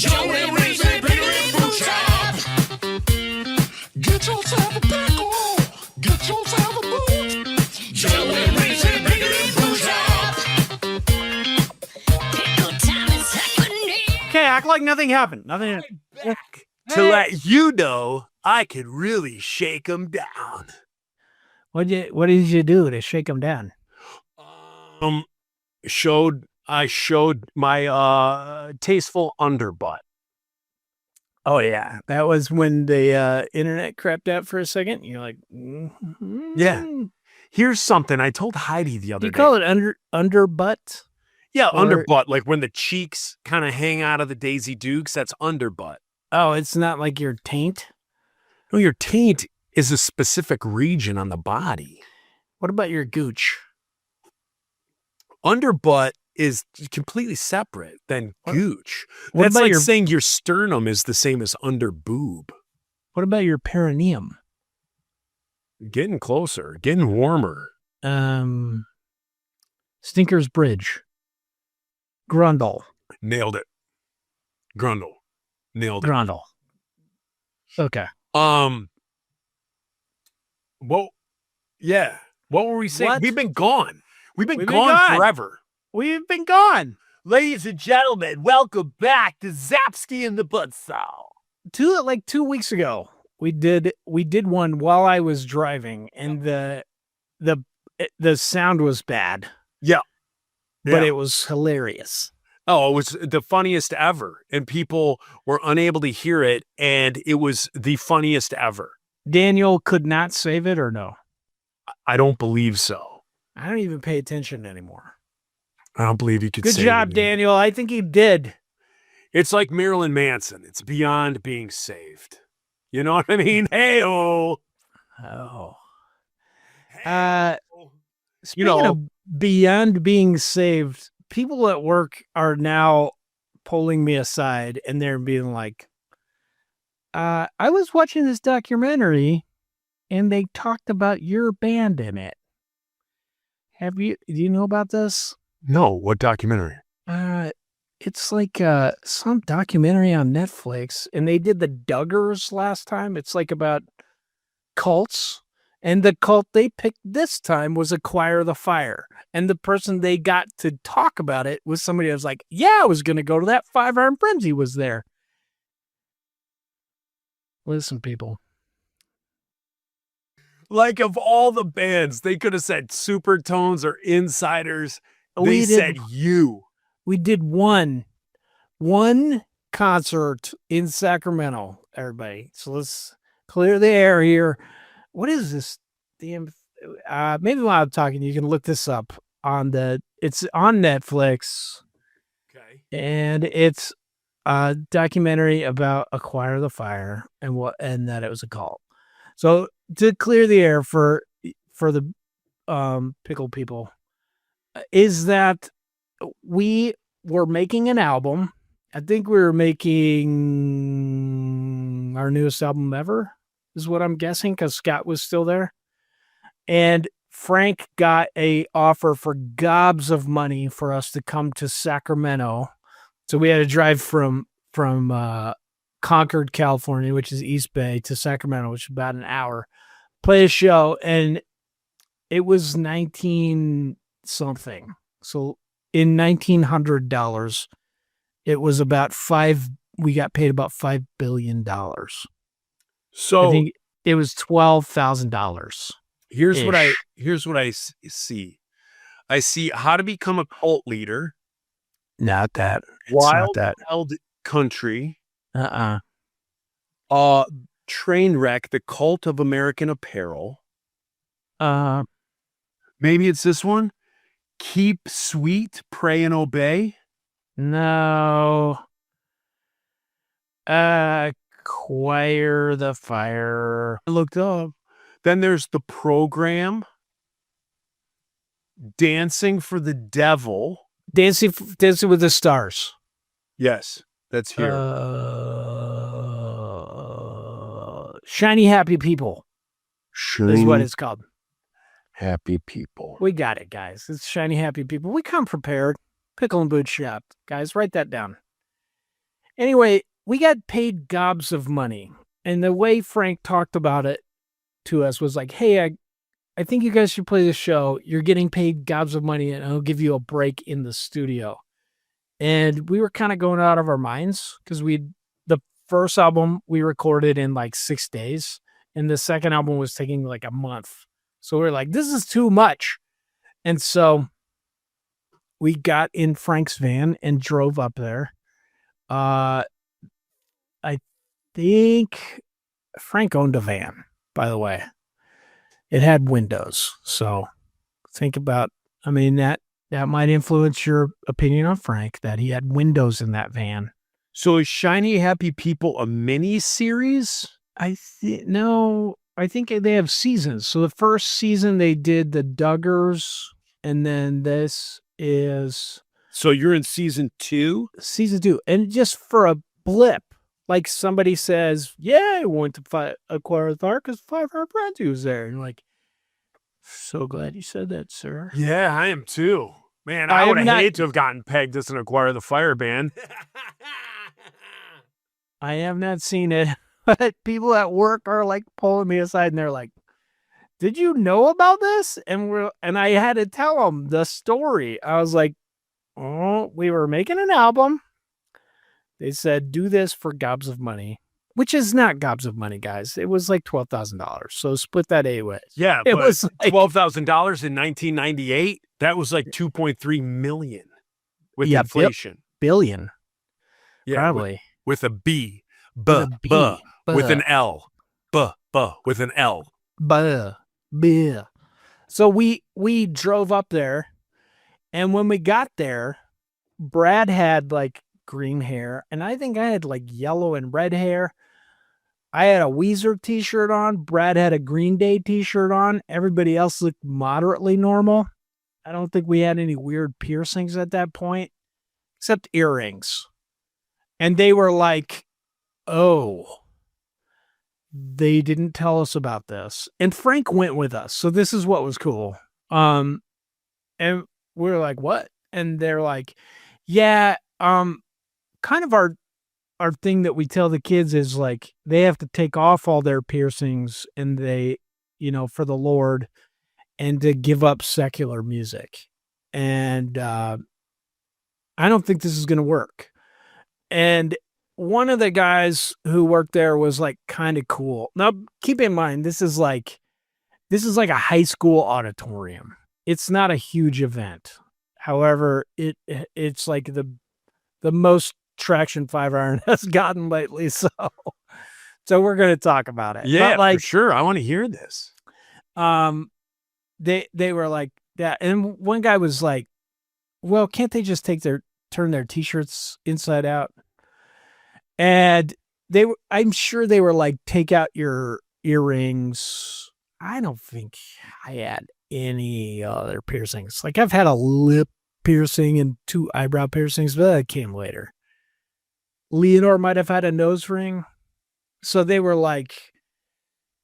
Joey, Reese, Pickle, Boot Shop. Get yourself a pickle. Get yourself a boot. Joey, Reese, Pickle, Boot Shop. Pickle time is happening. Okay, act like nothing happened. Nothing. Back to let you know I could really shake them down. What did you do to shake them down? I showed my tasteful underbutt. Oh yeah, that was when the internet crapped out for a second. You're like, Yeah. Here's something I told Heidi the Do other you day. call it underbutt? Yeah, or- underbutt, like when the cheeks kind of hang out of the Daisy Dukes, that's underbutt. Oh, it's not like your taint. No, your taint is a specific region on the body. What about your gooch? Underbutt is completely separate than gooch. What That's about like your- saying your sternum is the same as under boob. What about your perineum? Getting closer, getting warmer. Stinker's Bridge. Grundle. Nailed it. Grundle. Nailed it. Grundle. Okay. Well, yeah. What were we saying? What? We've been gone. We've been We've been gone gone. forever. We've been gone. Ladies and gentlemen, welcome back to Zapsky and the Buzzsaw. 2 weeks ago, we did one while I was driving, and the sound was bad. Yeah. But Yeah. it was hilarious. Oh, it was the funniest ever. And people were unable to hear it, and it was the funniest ever. Daniel could not save it, or no? I don't believe so. I don't even pay attention anymore. I don't believe you could Good save job, it. Daniel. I think he did. It's like Marilyn Manson. It's beyond being saved. You know what I mean? Hey-oh. Oh. Hey-oh. Speaking of beyond being saved, people at work are now pulling me aside and they're being like, I was watching this documentary and they talked about your band in it. Do you know about this? No, what documentary? It's like some documentary on Netflix, and they did the Duggars last time. It's like about cults, and the cult they picked this time was Acquire the Fire. And the person they got to talk about it was somebody that was like, yeah, I was going to go to that. Five Iron Frenzy was there. Listen, people. Like, of all the bands, they could have said Supertones or Insiders. They said you. We did one concert in Sacramento, everybody. So let's clear the air here. What is this? Maybe while I'm talking, you can look this up it's on Netflix. Okay. And it's a documentary about Acquire the Fire and that it was a cult. So to clear the air for the pickle people, is that we were making an album. I think we were making our newest album ever, is what I'm guessing, because Scott was still there. And Frank got a offer for gobs of money for us to come to Sacramento. So we had to drive from Concord, California, which is East Bay, to Sacramento, which is about an hour, play a show. And it was 19 something. So in $1,900, it was about we got paid about $5 billion. So I think it was $12,000. here's what I see. I see How to Become a Cult Leader. Not that. It's Wild not that. Wild Country. Uh-uh. Trainwreck, The Cult of American Apparel. Maybe it's this one. Keep Sweet, Pray and Obey. No. Acquire the Fire. I looked up. Then there's The Program. Dancing for the Devil. Dancing with the Stars. Yes, that's here. Shiny Happy People is what it's called. Happy People. We got it, guys. It's Shiny Happy People. We come prepared. Pickle and Boot Shop. Guys, write that down. Anyway, we got paid gobs of money. And the way Frank talked about it to us was like, hey, I think you guys should play this show. You're getting paid gobs of money and I'll give you a break in the studio. And we were kind of going out of our minds because the first album we recorded in like 6 days and the second album was taking like a month. So we were like, this is too much. And so we got in Frank's van and drove up there. I think Frank owned a van, by the way. It had windows. So think about, I mean, that might influence your opinion on Frank, that he had windows in that van. So is Shiny Happy People a mini series? No, I think they have seasons. So the first season they did the Duggars, and then this is So you're in season 2? season 2. And just for a blip, like somebody says, yeah, I went to acquire the fire because 500 friends was there. And like, so glad you said that, sir. Yeah, I am too. Man, I I am would have not- hated to have gotten pegged as an Acquire the Fire band. I have not seen it, but people at work are like pulling me aside and they're like, did you know about this? And I had to tell them the story. I was like, oh, we were making an album. They said, do this for gobs of money, which is not gobs of money, guys. It was like $12,000. So split that 8 ways. Yeah, It but was like- $12,000 in 1998. That was like 2.3 million with Yeah, inflation. billion, Yeah, probably. with a B, With a B. with Buh. an L, with an L. Buh. Buh. So we drove up there, and when we got there, Brad had like green hair, and I think I had like yellow and red hair. I had a Weezer t-shirt on. Brad had a Green Day t-shirt on. Everybody else looked moderately normal. I don't think we had any weird piercings at that point, except earrings. And they were like, oh, they didn't tell us about this. And Frank went with us. So this is what was cool. And we were like, what? And they're like, yeah, kind of our thing that we tell the kids is like, they have to take off all their piercings and they, for the Lord, and to give up secular music. And I don't think this is going to work. And one of the guys who worked there was like kind of cool. Now, keep in mind, this is like a high school auditorium. It's not a huge event. However, it's like the most traction 5-iron has gotten lately. So we're going to talk about it. Yeah, But like, for sure. I want to hear this. they were like that. And one guy was like, well, can't they just turn their t-shirts inside out? And I'm sure they were like, take out your earrings. I don't think I had any other piercings. Like I've had a lip piercing and 2 eyebrow piercings, but that came later. Leonore might have had a nose ring. So they were like,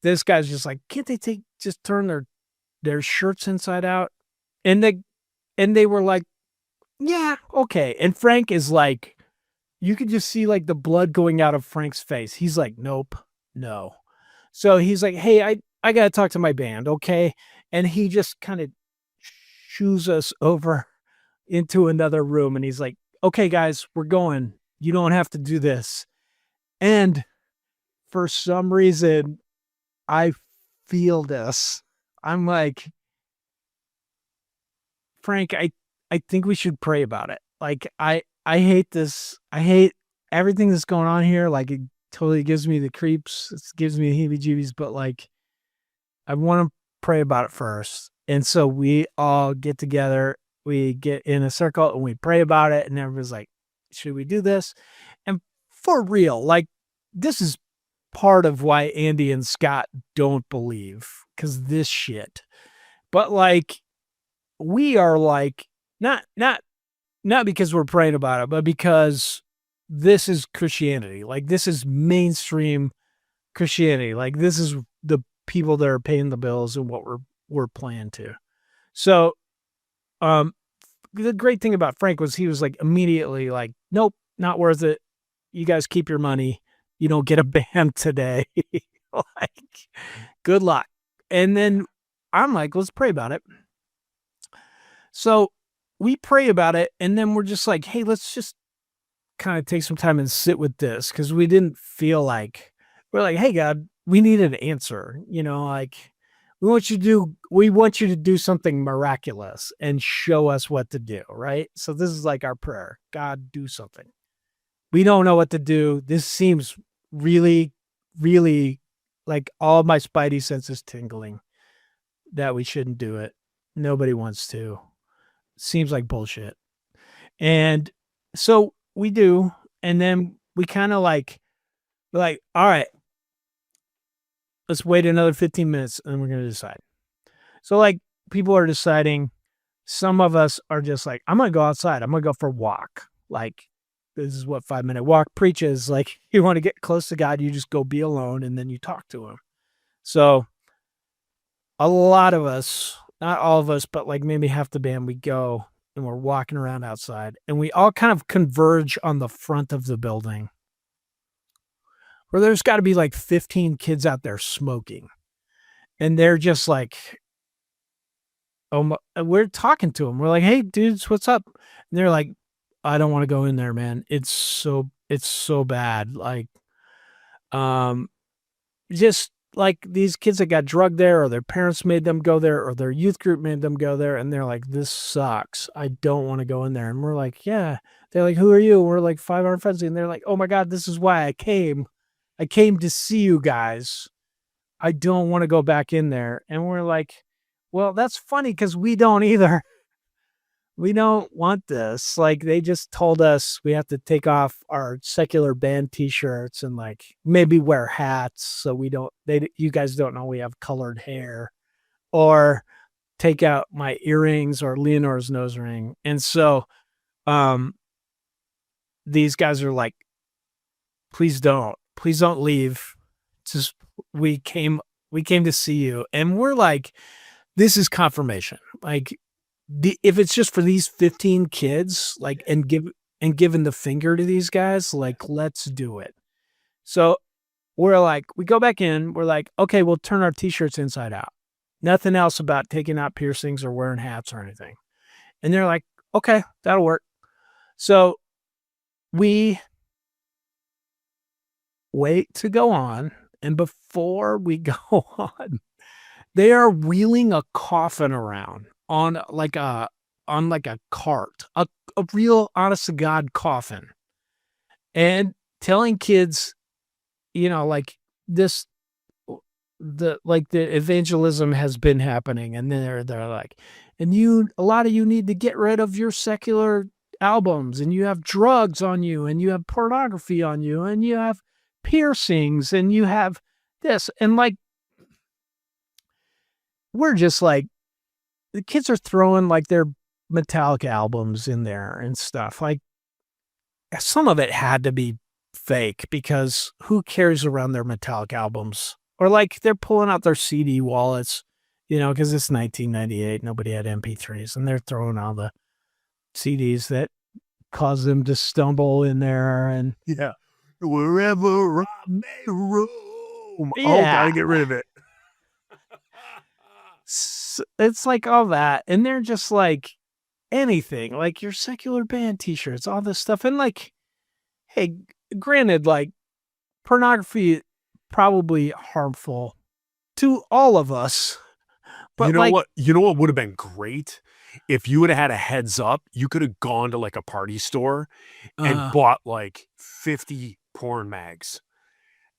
this guy's just like, can't they just turn their shirts inside out? And they were like, yeah, okay. And Frank is like, you could just see like the blood going out of Frank's face. He's like, nope, no. So he's like, hey, I got to talk to my band, okay? And he just kind of shoos us over into another room. And he's like, okay, guys, we're going. You don't have to do this. And for some reason, I feel this. I'm like, Frank, I think we should pray about it. Like, I hate this. I hate everything that's going on here. Like, it totally gives me the creeps. It gives me the heebie-jeebies, but like, I want to pray about it first. And so we all get together, we get in a circle and we pray about it. And everyone's like, should we do this? And for real, like, this is part of why Andy and Scott don't believe, because this shit. But like, we are like, not because we're praying about it, but because this is Christianity. Like, this is mainstream Christianity. Like, this is the people that are paying the bills and what we're playing to. So, the great thing about Frank was he was like immediately like, nope, not worth it. you guys keep your money. You don't get a band today. Like, good luck. And then I'm like, let's pray about it. So we pray about it, and then we're just like, hey, let's just kind of take some time and sit with this, because we didn't feel like, we're like, hey, God, we need an answer. Like, we want you to do something miraculous and show us what to do, right? So this is like our prayer. God, do something. We don't know what to do. This seems really, really like all my spidey senses tingling that we shouldn't do it. Nobody wants to. Seems like bullshit. And so we do, and then we kind of like, all right, let's wait another 15 minutes and we're going to decide. So like, people are deciding. Some of us are just like, I'm going to go outside. I'm going to go for a walk. Like, this is what 5-minute walk preaches. Like, you want to get close to God, you just go be alone and then you talk to him. So a lot of us, not all of us, but like maybe half the band, we go and we're walking around outside, and we all kind of converge on the front of the building, where there's got to be like 15 kids out there smoking. And they're just like, we're talking to them. We're like, hey, dudes, what's up? And they're like, I don't want to go in there, man. It's so bad. Like, just like these kids that got drugged there, or their parents made them go there, or their youth group made them go there. And they're like, this sucks. I don't want to go in there. And we're like, yeah. They're like, who are you? And we're like, 5 Armed Frenzy. And they're like, oh my God, this is why I came. I came to see you guys. I don't want to go back in there. And we're like, well, that's funny, because we don't either. We don't want this. Like, they just told us we have to take off our secular band t-shirts and like maybe wear hats, so you guys don't know we have colored hair, or take out my earrings or Leonore's nose ring. And so these guys are like, please don't leave. Just, we came to see you. And we're like, this is confirmation. Like, if it's just for these 15 kids, like, and giving the finger to these guys, like, let's do it. So we're like, we go back in, we're like, okay, we'll turn our t-shirts inside out. Nothing else about taking out piercings or wearing hats or anything. And they're like, okay, that'll work. So we wait to go on. And before we go on, they are wheeling a coffin around on like a cart, a real honest to God coffin, and telling kids, like, the evangelism has been happening. And then they're like, and a lot of you need to get rid of your secular albums, and you have drugs on you, and you have pornography on you, and you have piercings, and you have this. And like, we're just like, the kids are throwing like their Metallica albums in there and stuff. Like, some of it had to be fake, because who carries around their Metallica albums? Or like, they're pulling out their CD wallets, because it's 1998. Nobody had MP3s, and they're throwing all the CDs that cause them to stumble in there. And Yeah. Wherever I may roam. Yeah. Oh, gotta get rid of it. It's like all that. And they're just like, anything, like your secular band t-shirts, all this stuff. And like, hey, granted, like, pornography probably harmful to all of us. But you know what would have been great? If you would have had a heads up, you could have gone to like a party store and bought like 50 porn mags.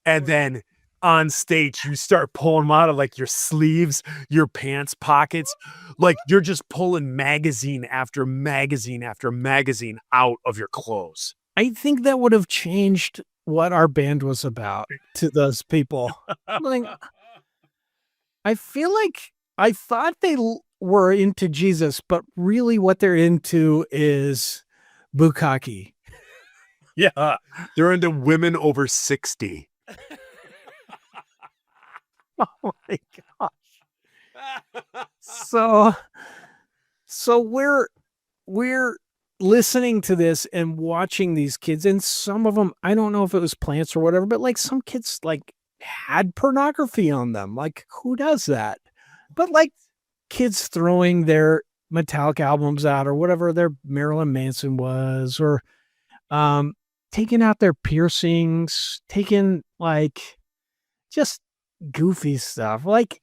And then on stage, you start pulling them out of like your sleeves, your pants pockets. Like, you're just pulling magazine after magazine after magazine out of your clothes. I think that would have changed what our band was about to those people. Like, I feel like I thought they were into Jesus, but really what they're into is bukkake. Yeah. They're into women over 60. Oh my gosh. So we're listening to this and watching these kids, and some of them, I don't know if it was plants or whatever, but like some kids like had pornography on them. Like, who does that? But like kids throwing their Metallica albums out or whatever their Marilyn Manson was, or taking out their piercings, taking like just goofy stuff. Like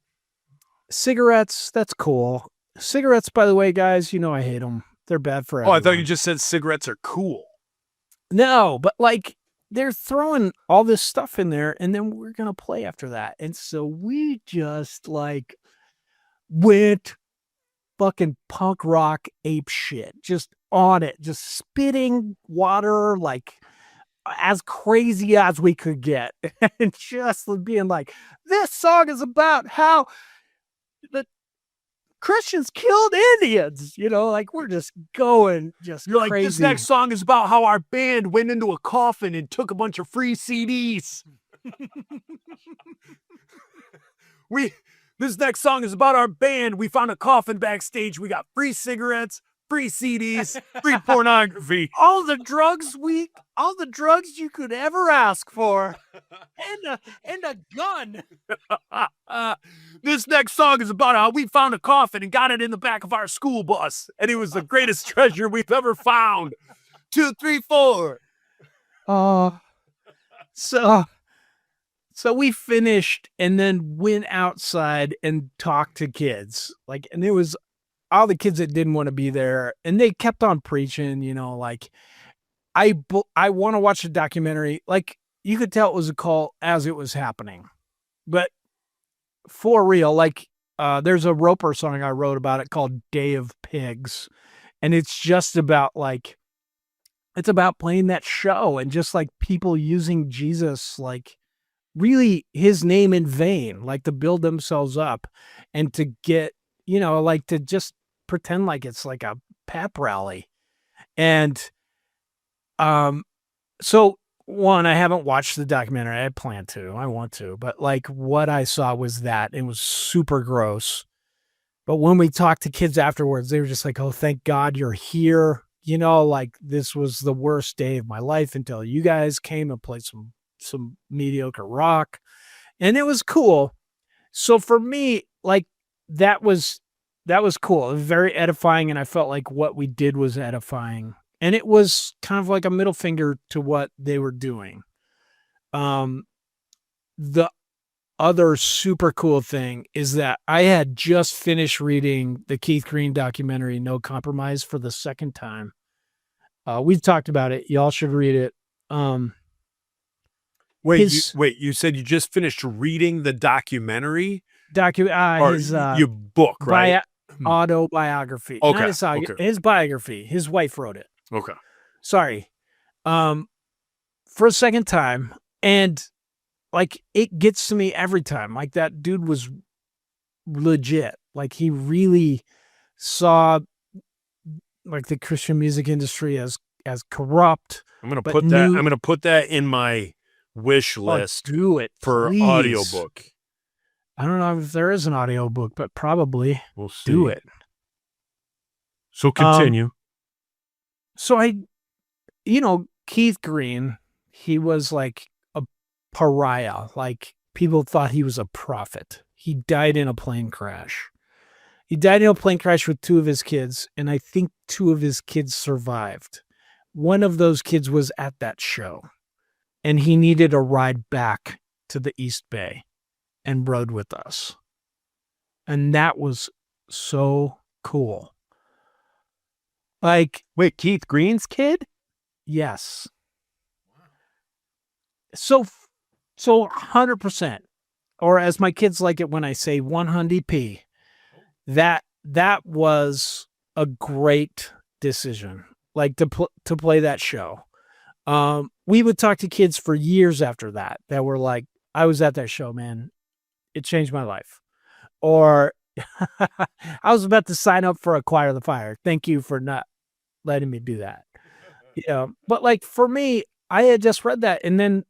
cigarettes, that's cool. Cigarettes, by the way, guys, you know I hate them. They're bad for everyone. I thought you just said cigarettes are cool. No, but like they're throwing all this stuff in there, and then we're gonna play after that. And so we just like went fucking punk rock ape shit, just on it, just spitting water like as crazy as we could get, and just being like, this song is about how the Christians killed Indians, you know, like we're just going just You're crazy. like, this next song is about how our band went into a coffin and took a bunch of free CDs. This next song is about our band. We found a coffin backstage. We got free cigarettes, free CDs, free pornography. all the drugs you could ever ask for, and a gun. This next song is about how we found a coffin and got it in the back of our school bus, and it was the greatest treasure we've ever found. 2, 3, 4. So we finished and then went outside and talked to kids. Like, and it was all the kids that didn't want to be there, and they kept on preaching, you know, like I want to watch the documentary. Like you could tell it was a call as it was happening, but for real, like there's a Roper song I wrote about it called Day of Pigs. And it's just about like, it's about playing that show and just like people using Jesus, like really his name in vain, like to build themselves up and to get, you know, like to just pretend like it's like a pep rally. And so one, I haven't watched the documentary. I plan to, I want to, but like what I saw was that it was super gross. But when we talked to kids afterwards, they were just like, oh, thank God you're here. You know, like this was the worst day of my life until you guys came and played some mediocre rock. And it was cool. So for me, like that was cool. It was very edifying. And I felt like what we did was edifying. And it was kind of like a middle finger to what they were doing. The other super cool thing is that I had just finished reading the Keith Green documentary, No Compromise, for the second time. We've talked about it. Y'all should read it. Wait, you said you just finished reading the documentary? His your book, right? Autobiography. Okay. His biography. His wife wrote it. Okay. Sorry. For a second time. And like, it gets to me every time. Like that dude was legit. Like he really saw like the Christian music industry as corrupt. I'm going to put that in my wish list. Do it for please. Audiobook. I don't know if there is an audiobook, but probably. We'll see. Do it. So continue. So Keith Green, he was like a pariah. Like people thought he was a prophet. He died in a plane crash. He died in a plane crash with 2 of his kids, and I think 2 of his kids survived. One of those kids was at that show, and he needed a ride back to the East Bay and rode with us. And that was so cool. Like, wait, Keith Green's kid? Yes. So 100%, or as my kids like it when I say 100p, that was a great decision. Like to play that show. We would talk to kids for years after that were like, I was at that show, man. It changed my life. Or I was about to sign up for Acquire the Fire. Thank you for not letting me do that. But like for me, I had just read that, and then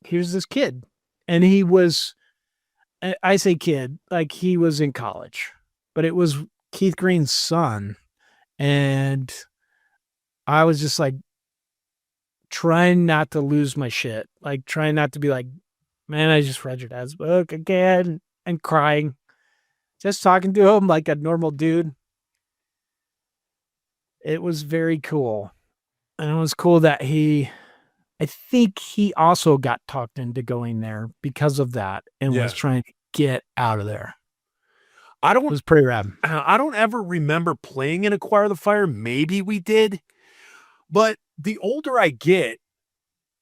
here's this kid, and he was, I say kid, like he was in college, but it was Keith Green's son, and I was just like trying not to lose my shit. Like trying not to be like, man, I just read your dad's book again and crying. Just talking to him like a normal dude. It was very cool. And it was cool that I think he also got talked into going there because of that and was Yeah. trying to get out of there. I It don't was pretty rad. I don't ever remember playing in Acquire the Fire. Maybe we did. But the older I get,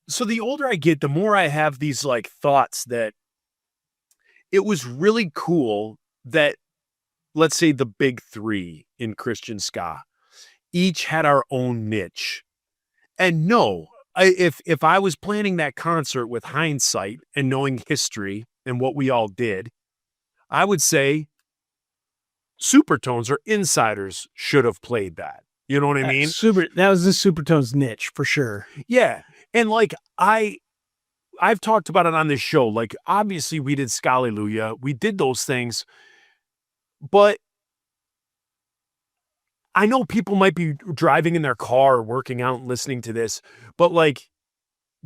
the more I have these like thoughts that it was really cool that, let's say, the big three in Christian ska each had our own niche. And no, if I was planning that concert with hindsight and knowing history and what we all did, I would say Supertones or Insiders should have played that. You know what I mean? That was the Supertones niche for sure. Yeah. And like I've talked about it on this show. Like, obviously we did Scalleluja. We did those things, but I know people might be driving in their car or working out and listening to this, but like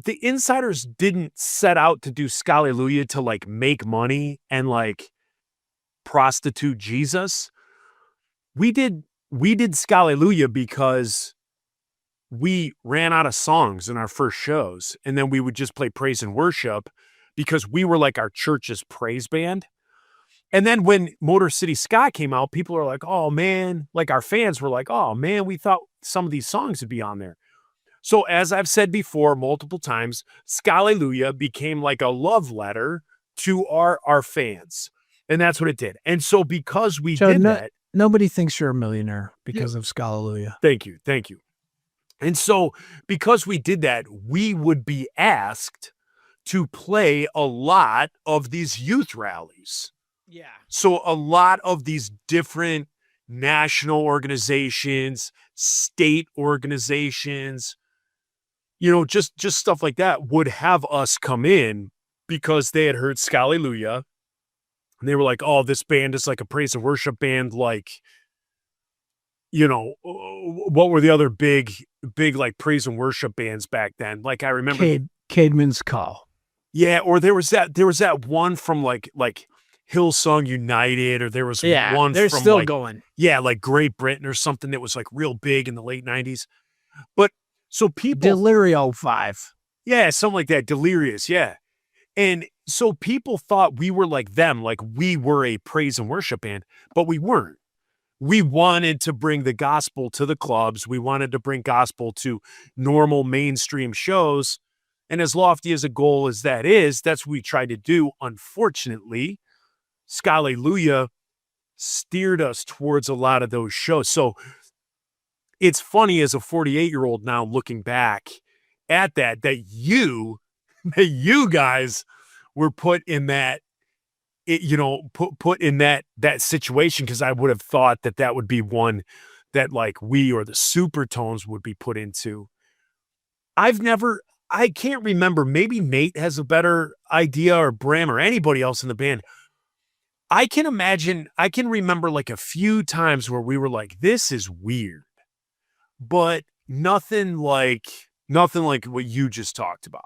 the Insiders didn't set out to do Scalleluja to like make money and like prostitute Jesus. We did Scalleluja because we ran out of songs in our first shows, and then we would just play praise and worship because we were like our church's praise band. And then when Motor City Ska came out, people are like, oh man, like our fans were like, oh man, we thought some of these songs would be on there. So as I've said before multiple times, Scalleluja became like a love letter to our fans. And that's what it did. And so because we did that. Nobody thinks you're a millionaire because of Scalleluja. Thank you. Thank you. And so because we did that, we would be asked to play a lot of these youth rallies. Yeah. So a lot of these different national organizations, state organizations, you know, just stuff like that would have us come in because they had heard Scalleluja. And they were like, oh, this band is like a praise and worship band. Like, you know, what were the other big like praise and worship bands back then? Like I remember Caedmon's Call. Yeah, or there was that one from like Hillsong United, or there was one they're from still like, going. Yeah, like Great Britain or something that was like real big in the late 90s. But so people Delirio 5. Yeah, something like that. Delirious, yeah. And so people thought we were like them, like we were a praise and worship band, but we weren't. We wanted to bring the gospel to the clubs. We wanted to bring gospel to normal mainstream shows. And as lofty as a goal as that is, that's what we tried to do. Unfortunately, Scalleluja steered us towards a lot of those shows. So it's funny as a 48-year-old now looking back at that you guys were put in that, put in that situation, because I would have thought that would be one that like we or the Supertones would be put into. I can't remember. Maybe Nate has a better idea, or Bram, or anybody else in the band. I can remember like a few times where we were like, this is weird, but nothing like what you just talked about.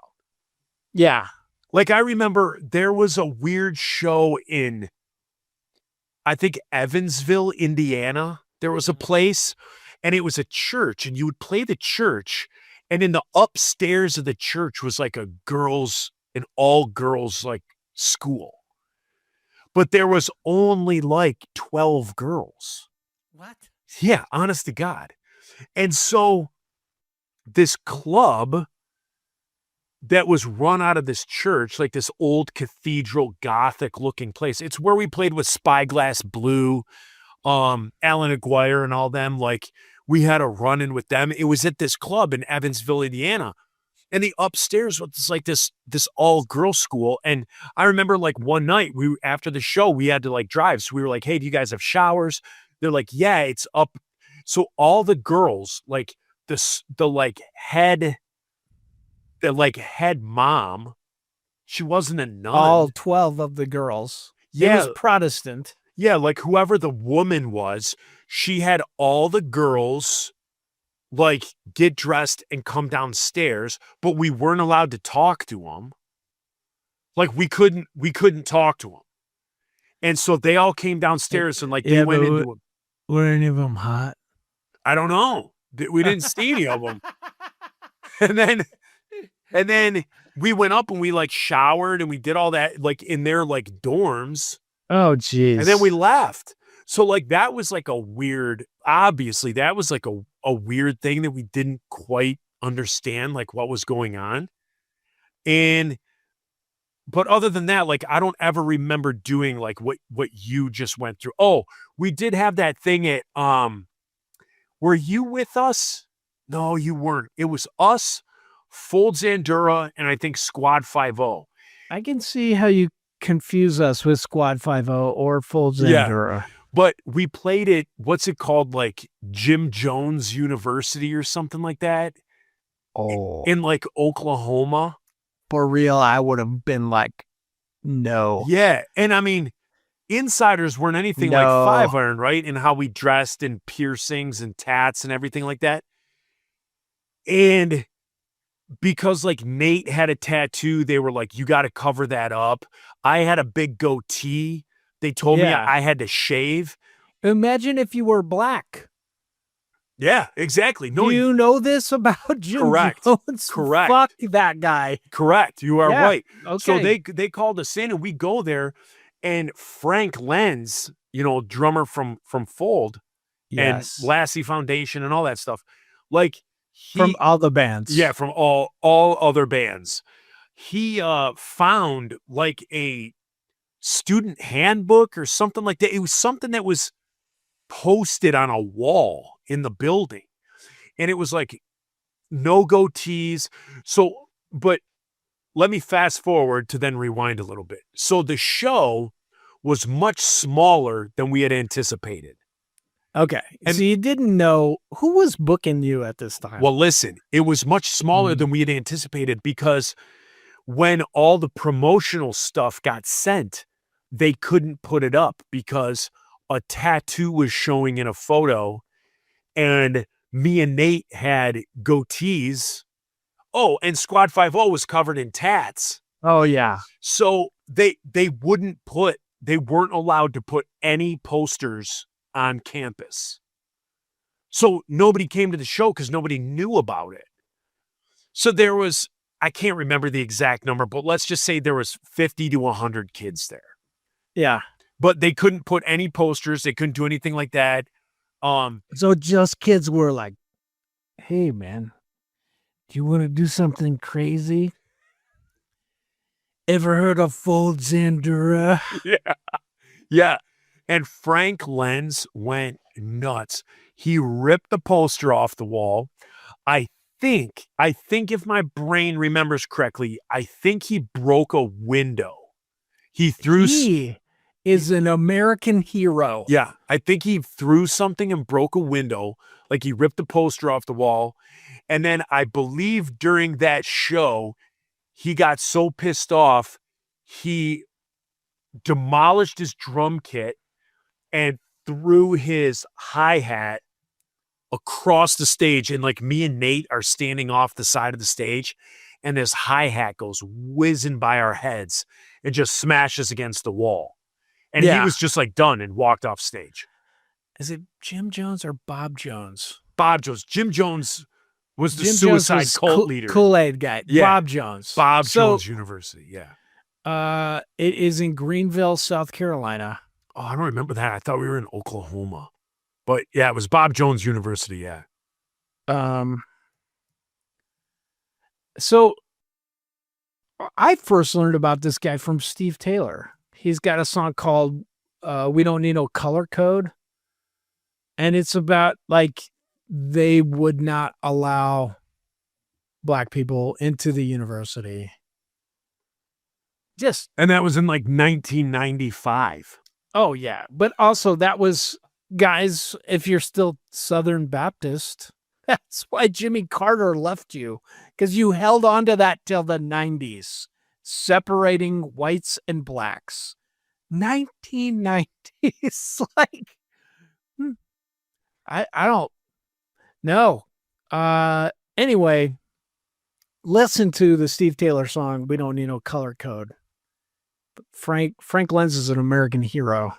Yeah. Like I remember there was a weird show in, I think, Evansville, Indiana. There was a place, and it was a church, and you would play the church, and in the upstairs of the church was like an all girls like school. But there was only like 12 girls. What? Yeah, honest to God. And so this club that was run out of this church, like this old cathedral Gothic looking place. It's where we played with Spyglass Blue, Alan Aguirre and all them. Like we had a run in with them. It was at this club in Evansville, Indiana. And the upstairs was like this all girls school. And I remember like one night after the show, we had to like drive. So we were like, hey, do you guys have showers? They're like, yeah, it's up. So all the girls, like the head mom, she wasn't a nun. All 12 of the girls. Yeah. It was Protestant. Yeah, like whoever the woman was, she had all the girls like get dressed and come downstairs, but we weren't allowed to talk to them. Like we couldn't talk to them. And so they all came downstairs and like they went into were any of them hot? I don't know. We didn't see any of them. And then we went up and we like showered and we did all that like in their like dorms. Oh, geez. And then we left. So like that was like a weird, obviously that was like a weird thing that we didn't quite understand like what was going on. But other than that, like I don't ever remember doing like what you just went through. Oh, we did have that thing at were you with us? No, you weren't. It was us, Fold Zandura, and I think Squad 5-0. I can see how you confuse us with Squad 5-0 or Full Zandura. But we played it, what's it called? Like Jim Jones University or something like that. Oh. In like Oklahoma. For real, I would have been like, no. Yeah. And I mean, insiders weren't anything like 5-iron, right? And how we dressed and piercings and tats and everything like that. And because like Nate had a tattoo, they were like, you got to cover that up. I had a big goatee. They told me I had to shave. Imagine if you were black. Yeah, exactly. No, do you know this about Jim Jones? Correct. Fuck that guy. Correct. You are right. Okay. So they called us in and we go there and Frank Lenz, you know, drummer from Fold and Lassie Foundation and all that stuff. Like from all the bands. Yeah, from all other bands. He found like a student handbook or something like that. It was something that was posted on a wall in the building. And it was like no goatees. So, but let me fast forward to then rewind a little bit. So the show was much smaller than we had anticipated. Okay. And so you didn't know who was booking you at this time. Well, listen, it was much smaller than we had anticipated because when all the promotional stuff got sent, they couldn't put it up because a tattoo was showing in a photo and me and Nate had goatees. Oh, and Squad 5-0 was covered in tats. Oh, yeah. So they weren't allowed to put any posters on campus. So nobody came to the show because nobody knew about it. So there was, I can't remember the exact number, but let's just say there was 50 to 100 kids there. Yeah. But they couldn't put any posters. They couldn't do anything like that. So just kids were like, hey, man, do you want to do something crazy? Ever heard of Fold Zandura? Yeah. Yeah. And Frank Lenz went nuts. He ripped the poster off the wall. I think if my brain remembers correctly, I think he broke a window. He is an American hero. Yeah. I think he threw something and broke a window. Like he ripped the poster off the wall. And then I believe during that show, he got so pissed off, he demolished his drum kit and threw his hi-hat across the stage. And like me and Nate are standing off the side of the stage and this hi-hat goes whizzing by our heads and just smashes against the wall. And he was just like done and walked off stage. Is it Jim Jones or Bob Jones? Bob Jones. Jim Jones was the suicide cult leader. Kool-Aid guy. Yeah. Bob Jones. Bob Jones University. Yeah. It is in Greenville, South Carolina. Oh, I don't remember that. I thought we were in Oklahoma. But yeah, it was Bob Jones University. Yeah. So I first learned about this guy from Steve Taylor. He's got a song called We Don't Need No Color Code. And it's about like they would not allow black people into the university. And that was in like 1995. Oh, yeah. But also that was, guys, if you're still Southern Baptist, that's why Jimmy Carter left you. Because you held on to that till the 90s. Separating whites and blacks. 1990s. Like, I don't know. Anyway, listen to the Steve Taylor song, We Don't Need No Color Code. But Frank Lenz is an American hero.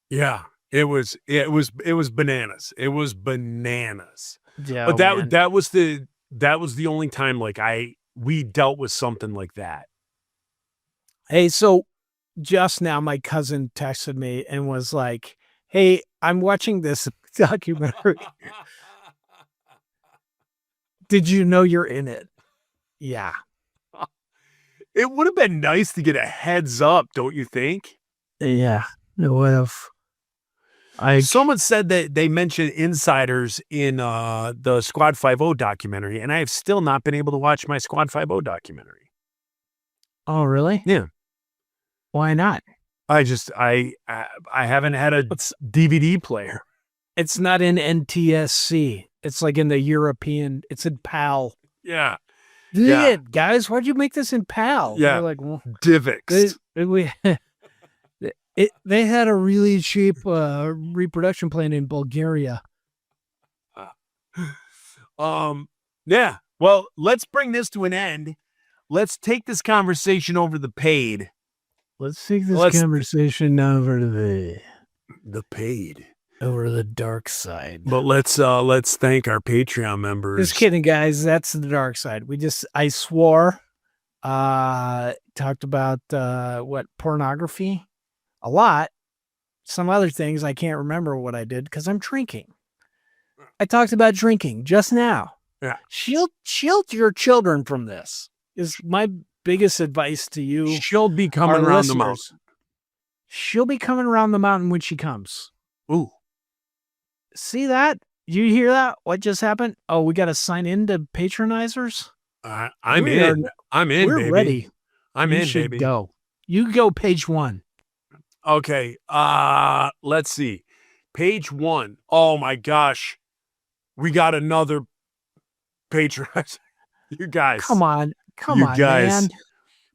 Yeah. It was bananas. It was bananas. Yeah, But man. that was the only time like we dealt with something like that. Hey, so just now my cousin texted me and was like, "Hey, I'm watching this documentary. Did you know you're in it?" Yeah. It would have been nice to get a heads up, don't you think? Yeah. It would have. Someone said that they mentioned insiders in the Squad 5-0 documentary, and I have still not been able to watch my Squad 5-0 documentary. Oh, really? Yeah. Why not? I haven't had a DVD player. It's not in NTSC. It's like in the European. It's in PAL. Yeah. Guys, why'd you make this in PAL? Yeah. They're like, well, Divx. They had a really cheap reproduction plan in Bulgaria. Yeah. Well, let's bring this to an end. Let's take this conversation over the paid. Let's take this conversation over to the paid. Over the dark side. But let's thank our Patreon members. Just kidding, guys. That's the dark side. I swore. Talked about pornography. A lot. Some other things I can't remember what I did because I'm drinking. I talked about drinking just now. Yeah. Shield your children from this is my biggest advice to you. She'll be coming around the mountain. She'll be coming around the mountain when she comes. Ooh. See that? You hear that? What just happened? Oh, we got to sign in to patronizers? I'm in. We're baby. ready. I'm in, baby. Go. You go page 1. Okay. Let's see. Page 1. Oh my gosh. We got another patronizer. You guys. Come on, guys, man.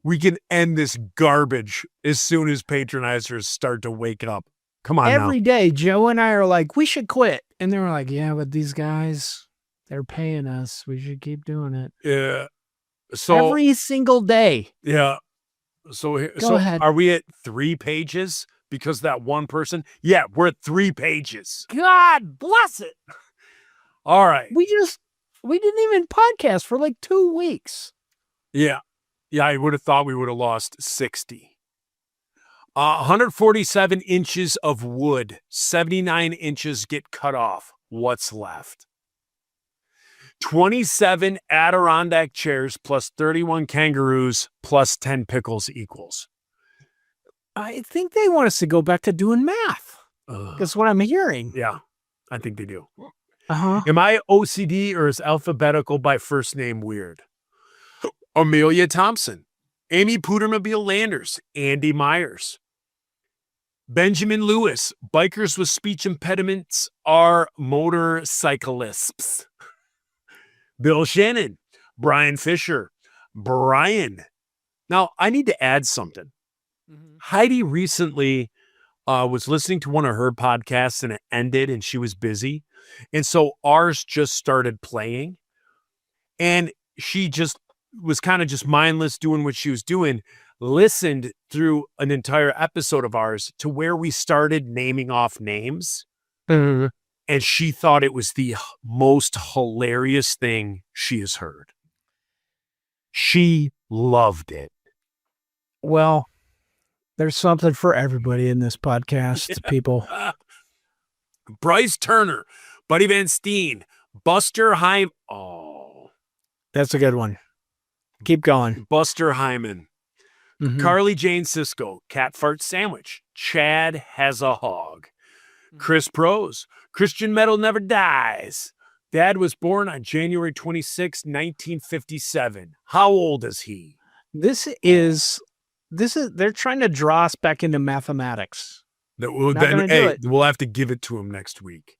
We can end this garbage as soon as patronizers start to wake up. Come on Every day, Joe and I are like, we should quit. And they're like, yeah, but these guys, they're paying us. We should keep doing it. Yeah. So every single day. Yeah. So Go ahead. Are we at 3 pages because that one person? Yeah, we're at 3 pages. God bless it. All right. We didn't even podcast for like 2 weeks. Yeah. Yeah, I would have thought we would have lost 60. 147 inches of wood, 79 inches get cut off. What's left? 27 Adirondack chairs plus 31 kangaroos plus 10 pickles equals. I think they want us to go back to doing math. That's what I'm hearing. Yeah, I think they do. Uh-huh. Am I OCD or is alphabetical by first name weird? Amelia Thompson, Amy Pootermobile Landers, Andy Myers, Benjamin Lewis, bikers with speech impediments are motorcyclists. Bill Shannon, Brian Fisher, Brian. Now, I need to add something. Mm-hmm. Heidi recently was listening to one of her podcasts and it ended and she was busy. And so ours just started playing. And she just was kind of just mindless doing what she was doing, listened through an entire episode of ours to where we started naming off names. Mm-hmm. And she thought it was the most hilarious thing she has heard. She loved it. Well, there's something for everybody in this podcast, people. Bryce Turner, Buddy Van Steen, Buster Hyman. Oh. That's a good one. Keep going. Buster Hyman. Mm-hmm. Carly Jane Sisko, Cat Fart Sandwich. Chad has a hog. Chris Prose, Christian Metal Never Dies. Dad was born on January 26, 1957. How old is he? They're trying to draw us back into mathematics. We'll have to give it to him next week.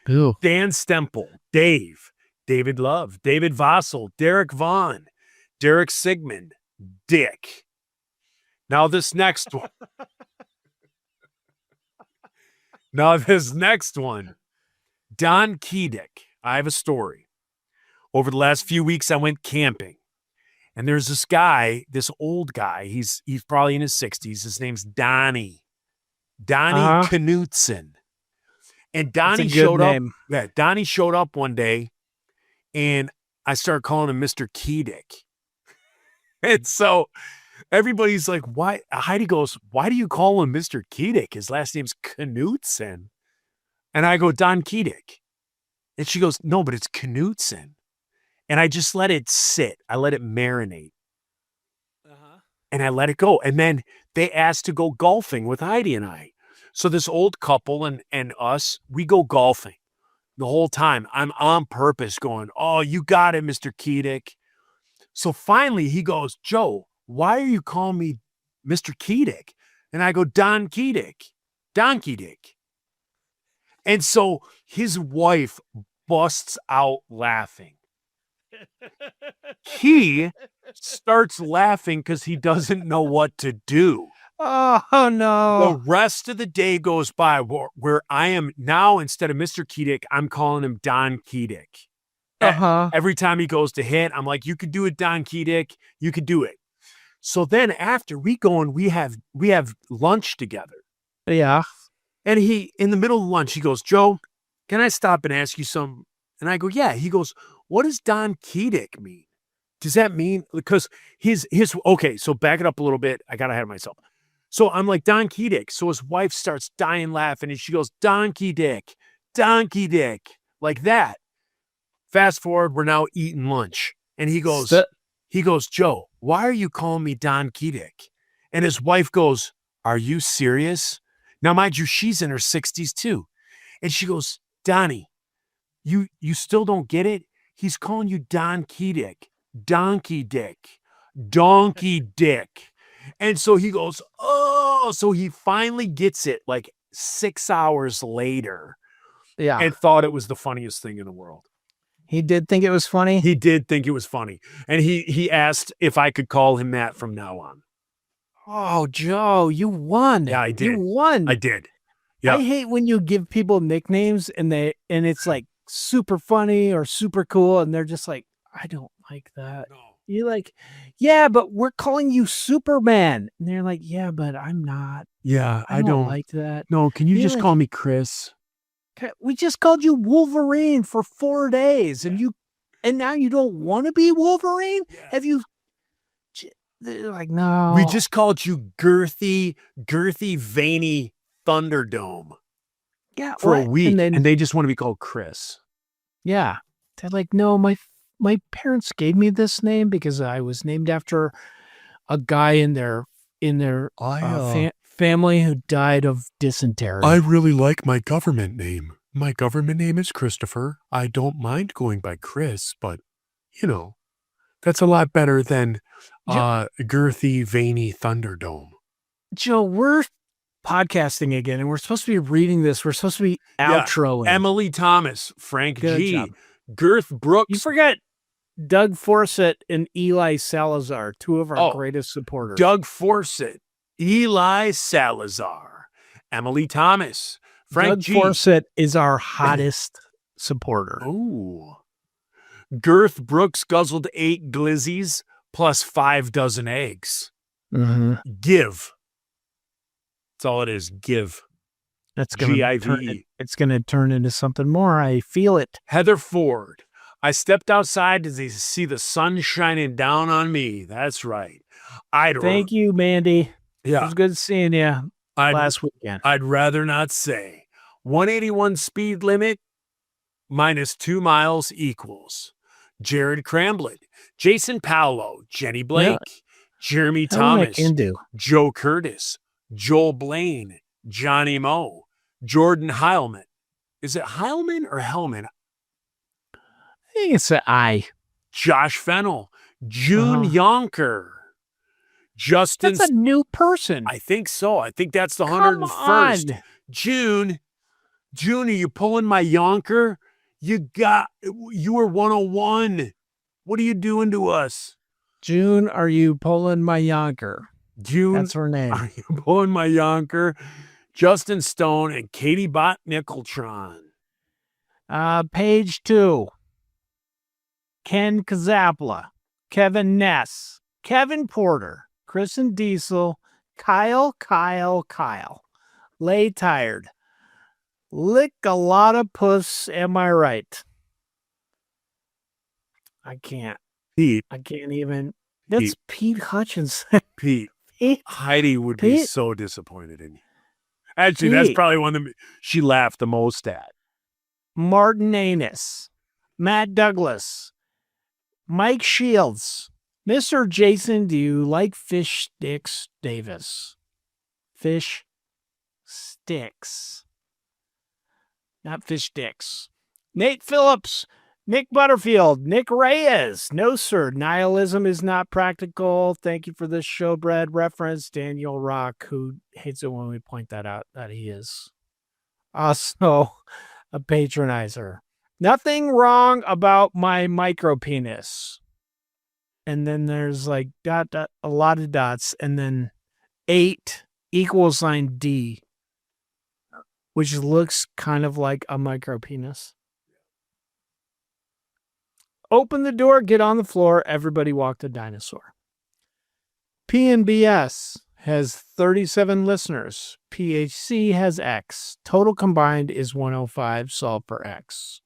Ew. Dan Stemple, Dave, David Love, David Vossel, Derek Vaughn, Derek Sigmund, Dick. Now this next one. Don Kedick. I have a story. over the last few weeks, I went camping. And there's this guy, this old guy. He's probably in his 60s. His name's Donnie Knutson. And That's a Donnie good showed up. name. Yeah, Donnie showed up one day, and I started calling him Mr. Kedick. And so everybody's like, why? Heidi goes, why do you call him Mr. Kedick? His last name's Knutson. And I go, Don Kedick. And she goes, no, but it's Knutson. And I just let it sit. I let it marinate. And I let it go. And then they asked to go golfing with Heidi and I. So this old couple and us, we go golfing the whole time. I'm on purpose going, oh, you got it, Mr. Kedick. So finally he goes, Joe, why are you calling me Mr. Kedick? And I go, Don Kedick. Don Kedick. And so his wife busts out laughing. He starts laughing because he doesn't know what to do. Oh, no. The rest of the day goes by where I am now, instead of Mr. Kedick, I'm calling him Don Kedick. Every time he goes to hit, I'm like, you could do it, Don Kedick. You could do it. So then after we go and we have lunch together. Yeah. And he, in the middle of lunch, he goes, Joe, can I stop and ask you something? And I go, yeah. He goes, what does Don Kedick mean? Does that mean, because his, okay, so back it up a little bit. I got ahead of myself. So I'm like, Don Kedick. So his wife starts dying laughing and she goes, Donkey Dick, like that. Fast forward, we're now eating lunch. And he goes, Joe, why are you calling me Don Kedick? And his wife goes, are you serious? Now, mind you, she's in her 60s too. And she goes, Donnie, you still don't get it? He's calling you Don Kedick, Donkey Dick. And so he goes, oh, so he finally gets it like 6 hours later. Yeah. And thought it was the funniest thing in the world. He did think it was funny? He did think it was funny. And he asked if I could call him that from now on. Oh, Joe, you won. Yeah, I did. You won. I did. Yeah. I hate when you give people nicknames and it's like super funny or super cool. And they're just like, I don't like that. No. You're like, yeah, but we're calling you Superman. And they're like, yeah, but I'm not. Yeah, I don't like that. No, can you You're just like, call me Chris? we just called you Wolverine for 4 days and now you don't want to be Wolverine? Yeah. Have you? They're like, no. We just called you girthy, veiny Thunderdome for a week. And they just want to be called Chris. Yeah. They're like, no, my parents gave me this name because I was named after a guy in their family who died of dysentery. I really like my government name. My government name is Christopher. I don't mind going by Chris, but, that's a lot better than girthy, veiny Thunderdome. Joe, we're podcasting again, and we're supposed to be reading this. We're supposed to be outroing. Emily Thomas, Frank Good G, job. Girth Brooks. You forgot Doug Forsett and Eli Salazar, two of our greatest supporters. Doug Forsett, Eli Salazar, Emily Thomas, Frank Doug G. Forsett is our hottest supporter. Ooh. Girth Brooks guzzled 8 glizzies plus 5 dozen eggs. Mm-hmm. Give. That's all it is. Give. That's going Give. It's going to turn into something more. I feel it. Heather Ford. I stepped outside to see the sun shining down on me. That's right. Thank you, Mandy. Yeah. It was good seeing you last weekend. I'd rather not say. 181 speed limit minus 2 miles equals Jared Cramblett, Jason Paolo, Jenny Blake, Jeremy Thomas, Joe Curtis, Joel Blaine, Johnny Moe, Jordan Heilman. Is it Heilman or Hellman? I think it's an I. Josh Fennel, June Yonker, Justin. That's a new person. I think so. I think that's the 101st. June, are you pulling my Yonker? You were 101. What are you doing to us? June, are you pulling my Yonker? June, that's her name. Are you pulling my Yonker? Justin Stone and Katie Bott Nicholtron. Page 2. Ken Kazapla, Kevin Ness, Kevin Porter, Kristen Diesel, Kyle, Lay Tired, Lick a lot of puss, am I right? I can't even. That's Pete Hutchinson. Pete. Pete. Heidi would be Pete? so disappointed in you. Actually, that's Pete. probably one that she laughed the most at. Martin Anus, Matt Douglas, Mike Shields, Mr. Jason, do you like fish sticks, Davis? Fish sticks. Not fish sticks. Nate Phillips, Nick Butterfield, Nick Reyes. No, sir. Nihilism is not practical. Thank you for this showbread reference. Daniel Rock, who hates it when we point that out, that he is also a patronizer. Nothing wrong about my micro penis. And then there's like a lot of dots, and then 8 =D, which looks kind of like a micro penis. Open the door, get on the floor, everybody walk the dinosaur. PNBS has 37 listeners. PHC has X. Total combined is 105. Solve for X.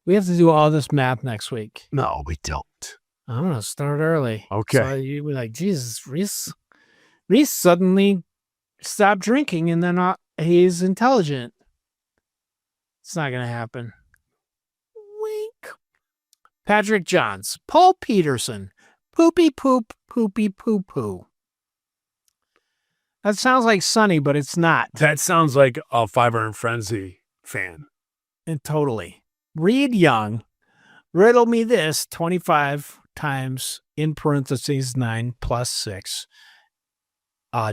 We have to do all this math next week. No, we don't. I'm going to start early. Okay. So you were like, Jesus, Reese suddenly stopped drinking, and then he's intelligent. It's not going to happen. Wink. Patrick Johns. Paul Peterson. Poopy poop, poopy poo poo. That sounds like Sunny, but it's not. That sounds like a Fiverr and Frenzy fan. And totally. Reed Young. Riddle me this 25 times in parentheses 9 plus 6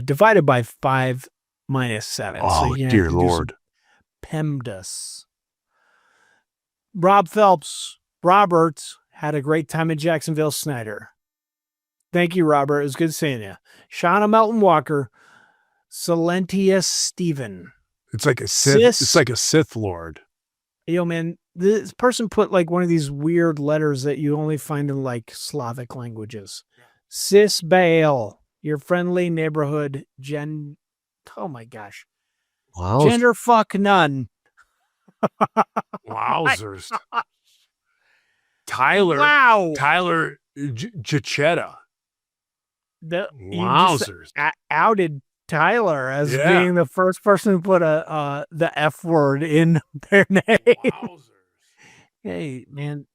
divided by 5 minus 7. Oh, so dear Lord. PEMDAS. Rob Phelps. Robert had a great time in Jacksonville. Snyder. Thank you, Robert. It was good seeing you. Shauna Melton Walker. Silentius Stephen. It's like a Sith. It's like a Sith Lord. Yo, man, this person put like one of these weird letters that you only find in like Slavic languages. Sis Baal, your friendly neighborhood oh my gosh. Wow. Gender fuck none. Wowzers. Tyler. Wow. Tyler Gichetta. Wowzers. Outed Tyler as being the first person who put the F word in their name. Wowzers. Hey, man,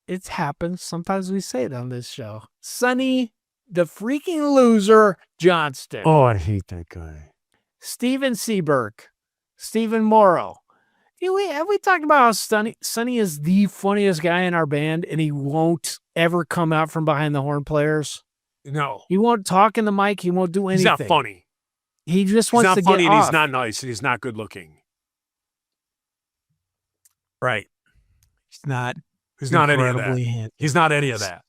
it happens. Sometimes we say it on this show. Sonny, the freaking loser, Johnston. Oh, I hate that guy. Steven Seaberg. Stephen Morrow. Have we talked about how Sonny is the funniest guy in our band, and he won't ever come out from behind the horn players? No. He won't talk in the mic. He won't do anything. He's not funny. He just wants to get off. He's not funny, and off. he's not nice, and he's not good looking. Right. He's not any of that. He's not any of that.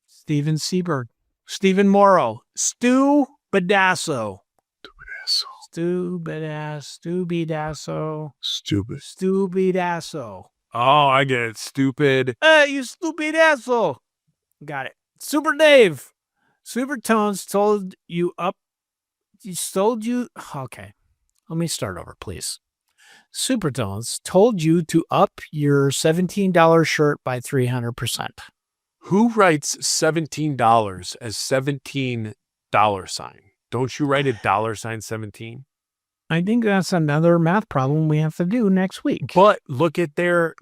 Steven Seaberg. Stephen Morrow. Stu Badasso. Stupidasso. Oh, I get it. Stupid. Hey, you stupid asshole. Got it. Super Dave. Super Tones told you up. Okay. Let me start over, please. Super Tones told you to up your $17 shirt by 300%. Who writes $17 as $17 sign? Don't you write $17? I think that's another math problem we have to do next week. But look at their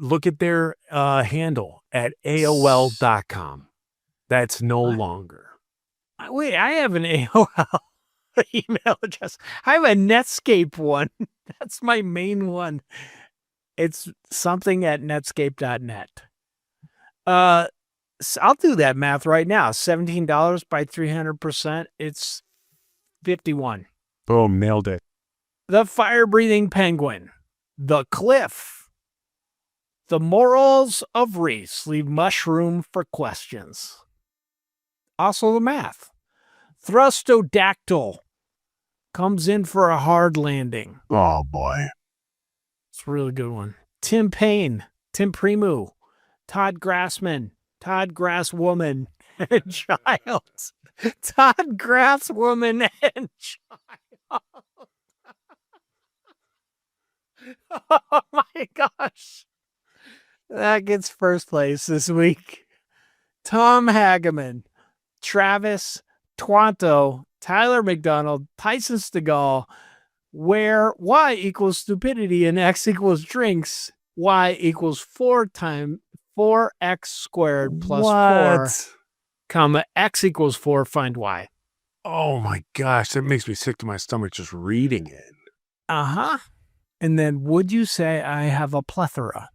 handle at AOL.com. That's no longer. Wait, I have an AOL email address. I have a Netscape one. That's my main one. It's something at netscape.net. So I'll do that math right now. $17 by 300%. It's 51. Boom, nailed it. The fire-breathing penguin. The cliff. The morals of Reese leave much room for questions. Also the math. Thrustodactyl comes in for a hard landing. Oh, boy. It's a really good one. Tim Payne. Tim Primu. Todd Grassman. Todd Grass woman and child. Todd Grass woman and child. Oh my gosh. That gets first place this week. Tom Hageman, Travis Twanto, Tyler McDonald, Tyson Stegall, where y equals stupidity and x equals drinks, y equals 4x 4x squared plus 4, comma, x equals 4, find y. Oh my gosh, that makes me sick to my stomach just reading it. Uh-huh. And then, would you say I have a plethora?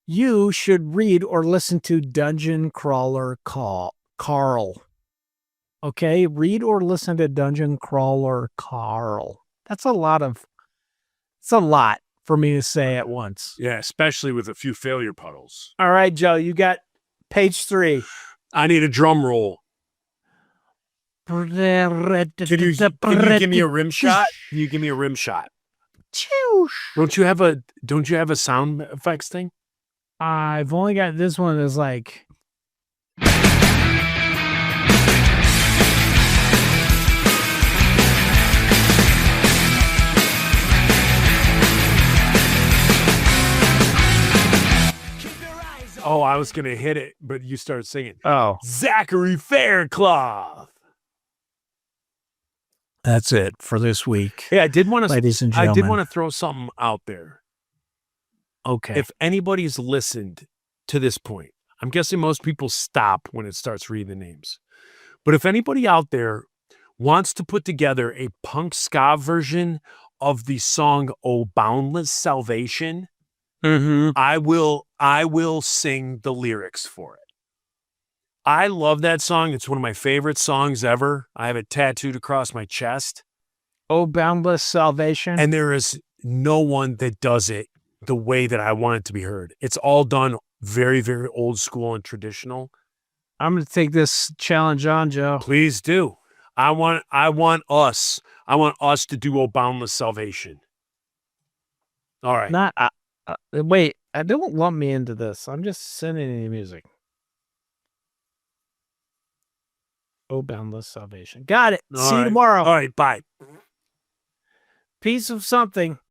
You should read or listen to Dungeon Crawler Carl. Okay? Read or listen to Dungeon Crawler Carl. It's a lot for me to say at once. Yeah, especially with a few failure puddles. All right, Joe, you got page 3. I need a drum roll. Can you give me a rim shot? Can you give me a rim shot? Don't you have a sound effects thing? I've only got this one that's like. Oh, I was gonna hit it, but you started singing. Oh, Zachary Faircloth. that's it for this week. Hey, I did want to, ladies and gentlemen. I did want to throw something out there. Okay. If anybody's listened to this point, I'm guessing most people stop when it starts reading the names. But if anybody out there wants to put together a punk ska version of the song "Oh Boundless Salvation," I will sing the lyrics for it. I love that song. It's one of my favorite songs ever. I have it tattooed across my chest. Oh, Boundless Salvation. And there is no one that does it the way that I want it to be heard. It's all done very, very old school and traditional. I'm going to take this challenge on, Joe. Please do. I want us to do "Oh Boundless Salvation." All right. Wait, don't lump me into this. I'm just sending you music. Oh, Boundless Salvation. Got it. See you tomorrow. All right. Bye. Piece of something.